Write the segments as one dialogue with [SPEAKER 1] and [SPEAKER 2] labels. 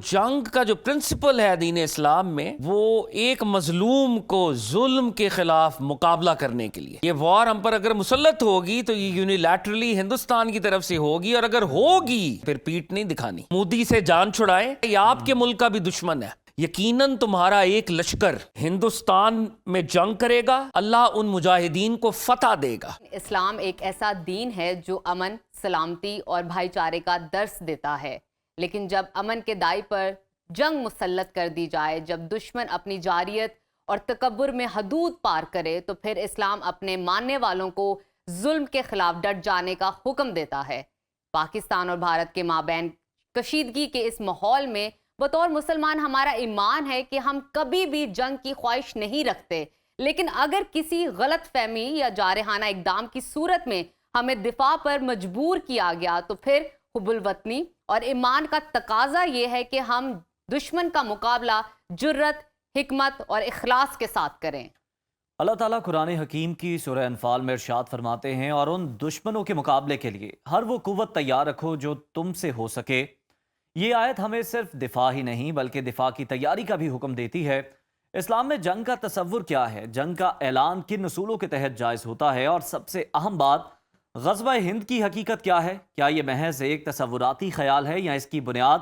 [SPEAKER 1] جنگ کا جو پرنسپل ہے دین اسلام میں، وہ ایک مظلوم کو ظلم کے خلاف مقابلہ کرنے کے لیے، یہ وار ہم پر اگر مسلط ہوگی تو یہ یونیلیٹرلی ہندوستان کی طرف سے ہوگی، اور اگر ہوگی پھر پیٹ نہیں دکھانی۔ مودی سے جان چھڑائیں، یہ آپ کے ملک کا بھی دشمن ہے۔ یقیناً تمہارا ایک لشکر ہندوستان میں جنگ کرے گا، اللہ ان مجاہدین کو فتح دے گا۔
[SPEAKER 2] اسلام ایک ایسا دین ہے جو امن، سلامتی اور بھائی چارے کا درس دیتا ہے، لیکن جب امن کے دائی پر جنگ مسلط کر دی جائے، جب دشمن اپنی جارحیت اور تکبر میں حدود پار کرے، تو پھر اسلام اپنے ماننے والوں کو ظلم کے خلاف ڈٹ جانے کا حکم دیتا ہے۔ پاکستان اور بھارت کے مابین کشیدگی کے اس ماحول میں بطور مسلمان ہمارا ایمان ہے کہ ہم کبھی بھی جنگ کی خواہش نہیں رکھتے، لیکن اگر کسی غلط فہمی یا جارحانہ اقدام کی صورت میں ہمیں دفاع پر مجبور کیا گیا، تو پھر حب الوطنی اور ایمان کا تقاضا یہ ہے کہ ہم دشمن کا مقابلہ جرت، حکمت اور اخلاص کے ساتھ کریں۔
[SPEAKER 3] اللہ تعالیٰ قرآن حکیم کی سورہ انفال میں ارشاد فرماتے ہیں، اور ان دشمنوں کے مقابلے کے لیے ہر وہ قوت تیار رکھو جو تم سے ہو سکے۔ یہ آیت ہمیں صرف دفاع ہی نہیں بلکہ دفاع کی تیاری کا بھی حکم دیتی ہے۔ اسلام میں جنگ کا تصور کیا ہے، جنگ کا اعلان کن اصولوں کے تحت جائز ہوتا ہے، اور سب سے اہم بات، غزوہ ہند کی حقیقت کیا ہے؟ کیا یہ محض ایک تصوراتی خیال ہے یا اس کی بنیاد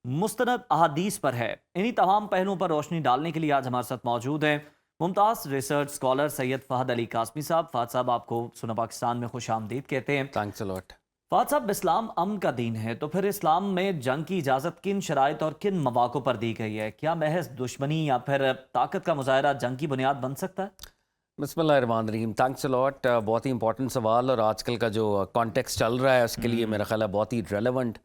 [SPEAKER 3] مستند احادیث پر ہے؟ انہی تمام پہلوؤں پر روشنی ڈالنے کے لیے آج ہمارے ساتھ موجود ہیں ممتاز ریسرچ اسکالر سید فہد علی قاسمی صاحب۔ فہد صاحب، آپ کو سنا پاکستان میں خوش آمدید کہتے ہیں۔
[SPEAKER 1] تھینکس اے لاٹ۔
[SPEAKER 3] فہد صاحب، اسلام امن کا دین ہے، تو پھر اسلام میں جنگ کی اجازت کن شرائط اور کن مواقع پر دی گئی ہے؟ کیا محض دشمنی یا پھر طاقت کا مظاہرہ جنگ کی بنیاد بن سکتا ہے؟
[SPEAKER 1] بسم اللہ الرحمن الرحیم، تھینکس اے لاٹ۔ بہت ہی امپورٹنٹ سوال، اور آج کل کا جو کانٹیکس چل رہا ہے اس کے لیے میرا خیال ہے بہت ہی ریلیونٹ۔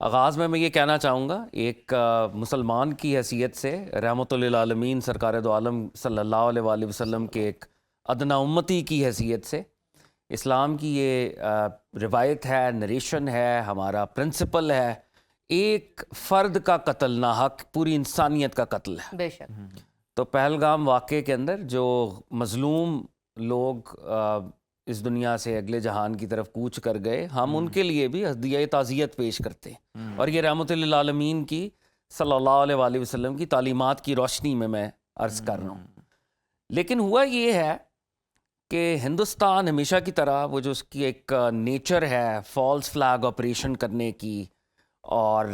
[SPEAKER 1] آغاز میں یہ کہنا چاہوں گا، ایک مسلمان کی حیثیت سے، رحمۃ للعالمین سرکار دو عالم صلی اللہ علیہ وآلہ وسلم کے ایک ادنا امتی کی حیثیت سے، اسلام کی یہ روایت ہے، نریشن ہے، ہمارا پرنسپل ہے، ایک فرد کا قتل ناحق پوری انسانیت کا قتل ہے۔
[SPEAKER 2] بے شک۔
[SPEAKER 1] تو پہلگام واقعے کے اندر جو مظلوم لوگ اس دنیا سے اگلے جہان کی طرف کوچ کر گئے، ہم ان کے لیے بھی ہدیہ تعزیت پیش کرتے ہیں، اور یہ رحمت للعالمین کی صلی اللہ علیہ وآلہ وسلم کی تعلیمات کی روشنی میں عرض کر رہا ہوں۔ لیکن ہوا یہ ہے کہ ہندوستان ہمیشہ کی طرح وہ جو اس کی ایک نیچر ہے فالس فلیگ آپریشن کرنے کی، اور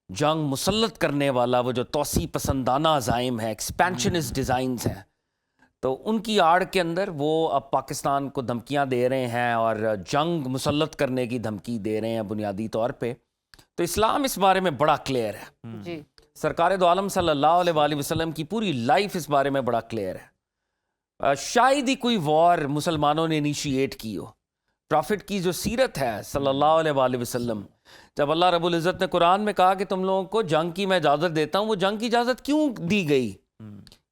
[SPEAKER 1] جنگ مسلط کرنے والا وہ جو توسیع پسندانہ عزائم ہے، ایکسپینشنسٹ ڈیزائنز ہیں، تو ان کی آڑ کے اندر وہ اب پاکستان کو دھمکیاں دے رہے ہیں اور جنگ مسلط کرنے کی دھمکی دے رہے ہیں بنیادی طور پہ۔ تو اسلام اس بارے میں بڑا کلیئر ہے،
[SPEAKER 2] جی،
[SPEAKER 1] سرکار دو عالم صلی اللہ علیہ وآلہ وسلم کی پوری لائف اس بارے میں بڑا کلیئر ہے۔ شاید ہی کوئی وار مسلمانوں نے انیشیٹ کی ہو۔ پرافٹ کی جو سیرت ہے صلی اللہ علیہ وآلہ وسلم، جب اللہ رب العزت نے قرآن میں کہا کہ تم لوگوں کو جنگ کی میں اجازت دیتا ہوں، وہ جنگ کی اجازت کیوں دی گئی؟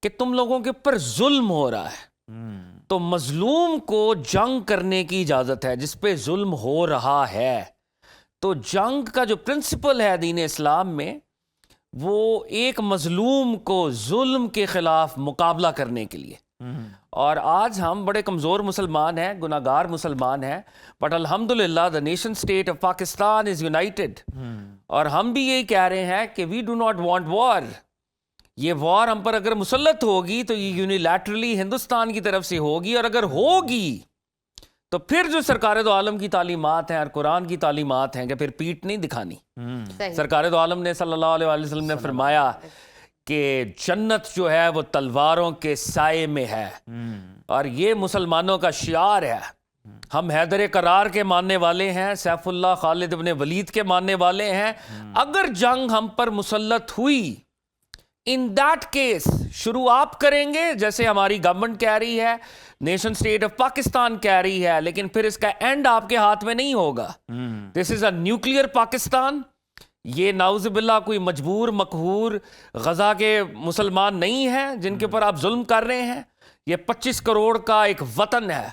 [SPEAKER 1] کہ تم لوگوں کے اوپر ظلم ہو رہا ہے، تو مظلوم کو جنگ کرنے کی اجازت ہے جس پہ ظلم ہو رہا ہے۔ تو جنگ کا جو پرنسپل ہے دین اسلام میں، وہ ایک مظلوم کو ظلم کے خلاف مقابلہ کرنے کے لیے۔ اور آج ہم بڑے کمزور مسلمان ہیں، گناہگار مسلمان ہیں، بٹ الحمدللہ the nation state of Pakistan is united، اور ہم بھی یہی کہہ رہے ہیں کہ we do not want war۔ یہ وار ہم پر اگر مسلط ہوگی تو یہ یونیلیٹرلی ہندوستان کی طرف سے ہوگی، اور اگر ہوگی تو پھر جو سرکار دو عالم کی تعلیمات ہیں اور قرآن کی تعلیمات ہیں کہ پھر پیٹ نہیں دکھانی۔ سرکار دو عالم نے صلی اللہ علیہ وآلہ وسلم نے فرمایا کہ جنت جو ہے وہ تلواروں کے سائے میں ہے، اور یہ مسلمانوں کا شعار ہے۔ ہم حیدر کرار کے ماننے والے ہیں، سیف اللہ خالد ابن ولید کے ماننے والے ہیں۔ اگر جنگ ہم پر مسلط ہوئی، ان دیٹ کیس شروع آپ کریں گے جیسے ہماری گورنمنٹ کہہ رہی ہے، نیشن سٹیٹ آف پاکستان کہہ رہی ہے، لیکن پھر اس کا اینڈ آپ کے ہاتھ میں نہیں ہوگا۔ دس از اے نیوکلیئر پاکستان۔ یہ نعوذ باللہ کوئی مجبور مقہور غزہ کے مسلمان نہیں ہیں جن کے اوپر آپ ظلم کر رہے ہیں۔ یہ 25 کروڑ کا ایک وطن ہے،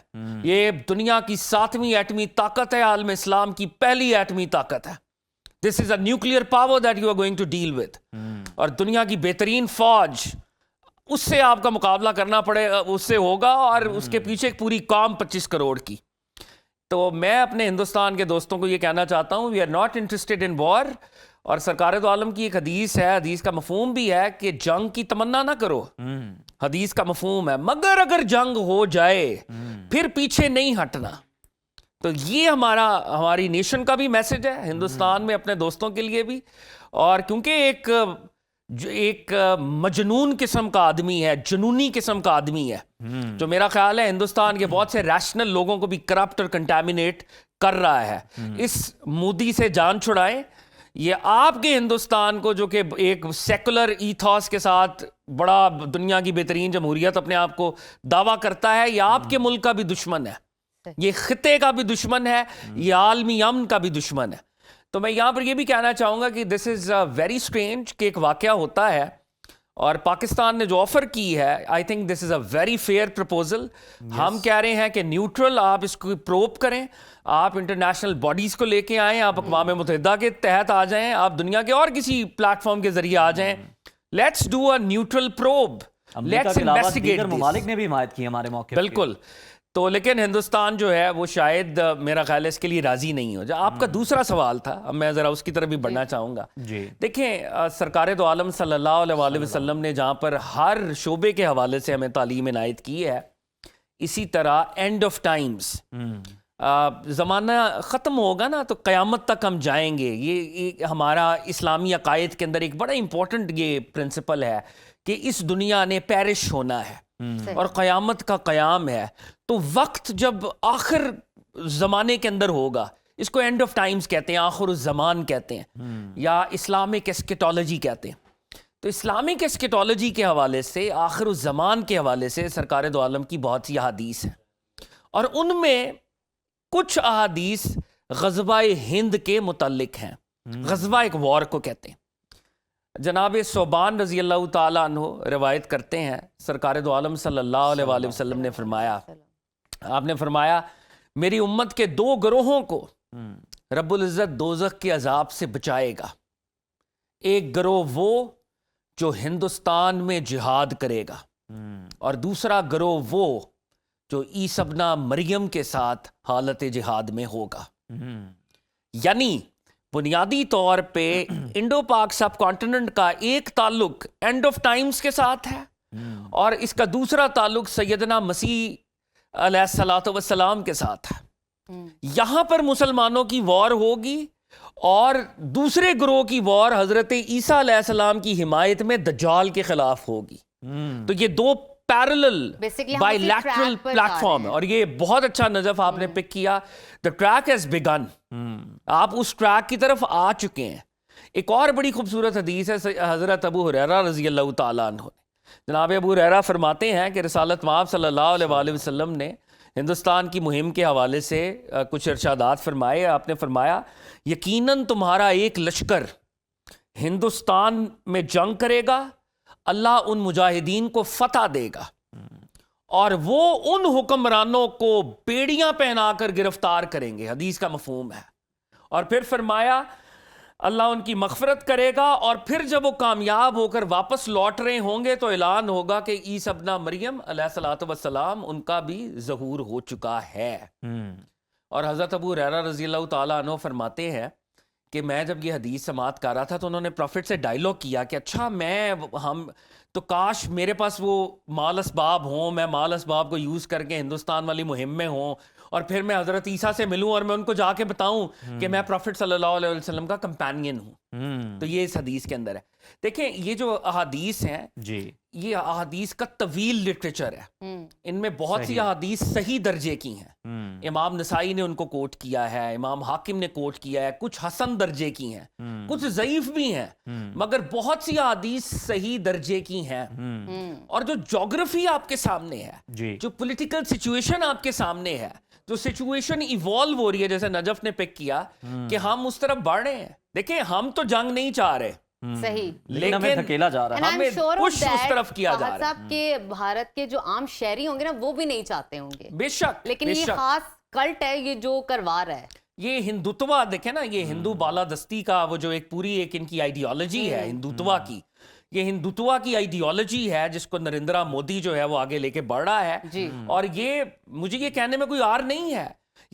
[SPEAKER 1] یہ دنیا کی 7ویں ایٹمی طاقت ہے، عالم اسلام کی پہلی ایٹمی طاقت ہے۔ This is a nuclear power that you are going to deal with۔ اور دنیا کی بہترین فوج، اس سے آپ کا مقابلہ کرنا پڑے، اس سے ہوگا، اور اس کے پیچھے ایک پوری قوم 25 کروڑ کی۔ تو میں اپنے ہندوستان کے دوستوں کو یہ کہنا چاہتا ہوں، we are not interested in war، اور سرکار دو عالم کی ایک حدیث ہے, حدیث کا مفہوم بھی ہے کہ جنگ کی تمنا نہ کرو. حدیث کا مفہوم ہے مگر اگر جنگ ہو جائے پھر پیچھے نہیں ہٹنا. تو یہ ہماری نیشن کا بھی میسج ہے, ہندوستان میں اپنے دوستوں کے لیے بھی. اور کیونکہ ایک مجنون قسم کا آدمی ہے, جنونی قسم کا آدمی ہے, جو میرا خیال ہے ہندوستان کے بہت سے ریشنل لوگوں کو بھی کرپٹ اور کنٹامینیٹ کر رہا ہے. اس مودی سے جان چھڑائیں. یہ آپ کے ہندوستان کو, جو کہ ایک سیکولر ایتھوس کے ساتھ بڑا دنیا کی بہترین جمہوریت اپنے آپ کو دعویٰ کرتا ہے, یہ آپ کے ملک کا بھی دشمن ہے, یہ خطے کا بھی دشمن ہے, یہ عالمی امن کا بھی دشمن ہے. تو میں یہاں پر یہ بھی کہنا چاہوں گا کہ دس از ویری اسٹرینج کہ ایک واقعہ ہوتا ہے اور پاکستان نے جو آفر کی ہے, I think this is a very fair proposal. ہم کہہ رہے ہیں کہ نیوٹرل آپ اس کو پروب کریں, آپ انٹرنیشنل باڈیز کو لے کے آئیں, آپ اقوام متحدہ کے تحت آ جائیں, آپ دنیا کے اور کسی پلیٹ فارم کے ذریعے آ جائیں. Let's do a neutral probe, let's investigate.
[SPEAKER 3] ممالک نے بھی حمایت کی ہمارے موقع.
[SPEAKER 1] بالکل. تو لیکن ہندوستان جو ہے وہ شاید میرا خیال ہے اس کے لیے راضی نہیں ہو. آپ کا دوسرا سوال تھا, اب میں ذرا اس کی طرف بھی بڑھنا چاہوں گا. دیکھیں, سرکار دو عالم صلی اللہ علیہ وآلہ وسلم نے جہاں پر ہر شعبے کے حوالے سے ہمیں تعلیم عنایت کی ہے, اسی طرح اینڈ آف ٹائمز, زمانہ ختم ہوگا نا تو قیامت تک ہم جائیں گے. یہ ہمارا اسلامی عقائد کے اندر ایک بڑا امپورٹنٹ یہ پرنسپل ہے کہ اس دنیا نے پیرش ہونا ہے اور قیامت کا قیام ہے. تو وقت جب آخر زمانے کے اندر ہوگا, اس کو اینڈ آف ٹائمز کہتے ہیں, آخر الزمان کہتے ہیں, یا اسلامک اسکیٹالوجی کہتے ہیں. تو اسلامک اسکیٹالوجی کے حوالے سے, آخر الزمان کے حوالے سے سرکار دو عالم کی بہت سی احادیث ہیں, اور ان میں کچھ احادیث غزوہ ہند کے متعلق ہیں. غزوہ ایک وار کو کہتے ہیں. جناب ثوبان رضی اللہ تعالیٰ عنہ روایت کرتے ہیں, سرکار دو عالم صلی اللہ علیہ وآلہ وسلم نے فرمایا, آپ نے فرمایا میری امت کے 2 گروہوں کو رب العزت دوزخ کے عذاب سے بچائے گا. ایک گروہ وہ جو ہندوستان میں جہاد کرے گا, اور دوسرا گروہ وہ جو عیسی ابن مریم کے ساتھ حالت جہاد میں ہوگا. یعنی بنیادی طور پہ انڈو پاک سب کانٹیننٹ کا ایک تعلق اینڈ آف ٹائمز کے ساتھ ہے, اور اس کا دوسرا تعلق سیدنا مسیح علیہ الصلوۃ والسلام کے ساتھ ہے. یہاں پر مسلمانوں کی وار ہوگی, اور دوسرے گروہ کی وار حضرت عیسیٰ علیہ السلام کی حمایت میں دجال کے خلاف ہوگی. تو یہ 2 parallel by lateral plate form ہے, اور یہ بہت اچھا نظف آپ نے پک کیا. The track has begun. آپ اس ٹریک کی طرف آ چکے ہیں. ایک اور بڑی خوبصورت حدیث ہے حضرت ابو ہریرہ رضی اللہ تعالیٰ عنہ. جناب ابو ہریرہ فرماتے ہیں کہ رسالت مآب صلی اللہ علیہ وآلہ وسلم نے ہندوستان کی مہم کے حوالے سے کچھ ارشادات فرمائے. آپ نے فرمایا یقیناً تمہارا ایک لشکر ہندوستان میں جنگ کرے گا, اللہ ان مجاہدین کو فتح دے گا, اور وہ ان حکمرانوں کو بیڑیاں پہنا کر گرفتار کریں گے. حدیث کا مفہوم ہے. اور پھر فرمایا اللہ ان کی مغفرت کرے گا, اور پھر جب وہ کامیاب ہو کر واپس لوٹ رہے ہوں گے تو اعلان ہوگا کہ عیسی ابن مریم علیہ الصلوۃ والسلام ان کا بھی ظہور ہو چکا ہے. اور حضرت ابو ہریرہ رضی اللہ تعالیٰ عنہ فرماتے ہیں کہ میں جب یہ حدیث سماعت کر رہا تھا تو انہوں نے پروفٹ سے ڈائلاگ کیا کہ اچھا ہم تو کاش میرے پاس وہ مال اسباب ہوں, میں مال اسباب کو یوز کر کے ہندوستان والی مہم میں ہوں, اور پھر میں حضرت عیسیٰ سے ملوں اور میں ان کو جا کے بتاؤں کہ میں پروفٹ صلی اللہ علیہ وسلم کا کمپینین ہوں. تو یہ اس حدیث کے اندر ہے. دیکھیں یہ جو احادیث ہیں, یہ احادیث کا طویل لٹریچر ہے. ان میں بہت سی احادیث صحیح درجے کی ہیں. امام نسائی نے ان کو کوٹ کیا ہے, امام حاکم نے کوٹ کیا ہے, کچھ حسن درجے کی ہیں, کچھ ضعیف بھی ہیں, مگر بہت سی احادیث صحیح درجے کی ہیں. اور جو جغرافی آپ کے سامنے ہے, جو پولیٹیکل سچویشن آپ کے سامنے ہے, جو سچویشن ایوالو ہو رہی ہے, جیسے نجف نے پک کیا کہ ہم اس طرف بڑھ رہے ہیں. دیکھیں ہم تو جنگ نہیں چاہ رہے,
[SPEAKER 2] صحیح,
[SPEAKER 3] لیکن ہمیں دھکیلا جا رہا ہے,
[SPEAKER 2] ہمیں
[SPEAKER 3] پش
[SPEAKER 2] اس
[SPEAKER 3] طرف کیا جا رہا
[SPEAKER 2] ہے کہ بھارت کے جو عام شہری ہوں گے نا وہ بھی نہیں چاہتے ہوں گے.
[SPEAKER 1] بے شک,
[SPEAKER 2] لیکن یہ خاص کلٹ ہے یہ جو کروا رہا ہے.
[SPEAKER 1] یہ ہندوتوا دیکھیں نا, یہ ہندو بالادستی کا وہ جو ایک پوری ایک ان کی آئیڈیالوجی ہے ہندوتوا کی, یہ ہندوتوا کی آئیڈیالوجی ہے جس کو نریندرا مودی جو ہے وہ آگے لے کے بڑھ رہا ہے. اور یہ مجھے یہ کہنے میں کوئی عار نہیں ہے,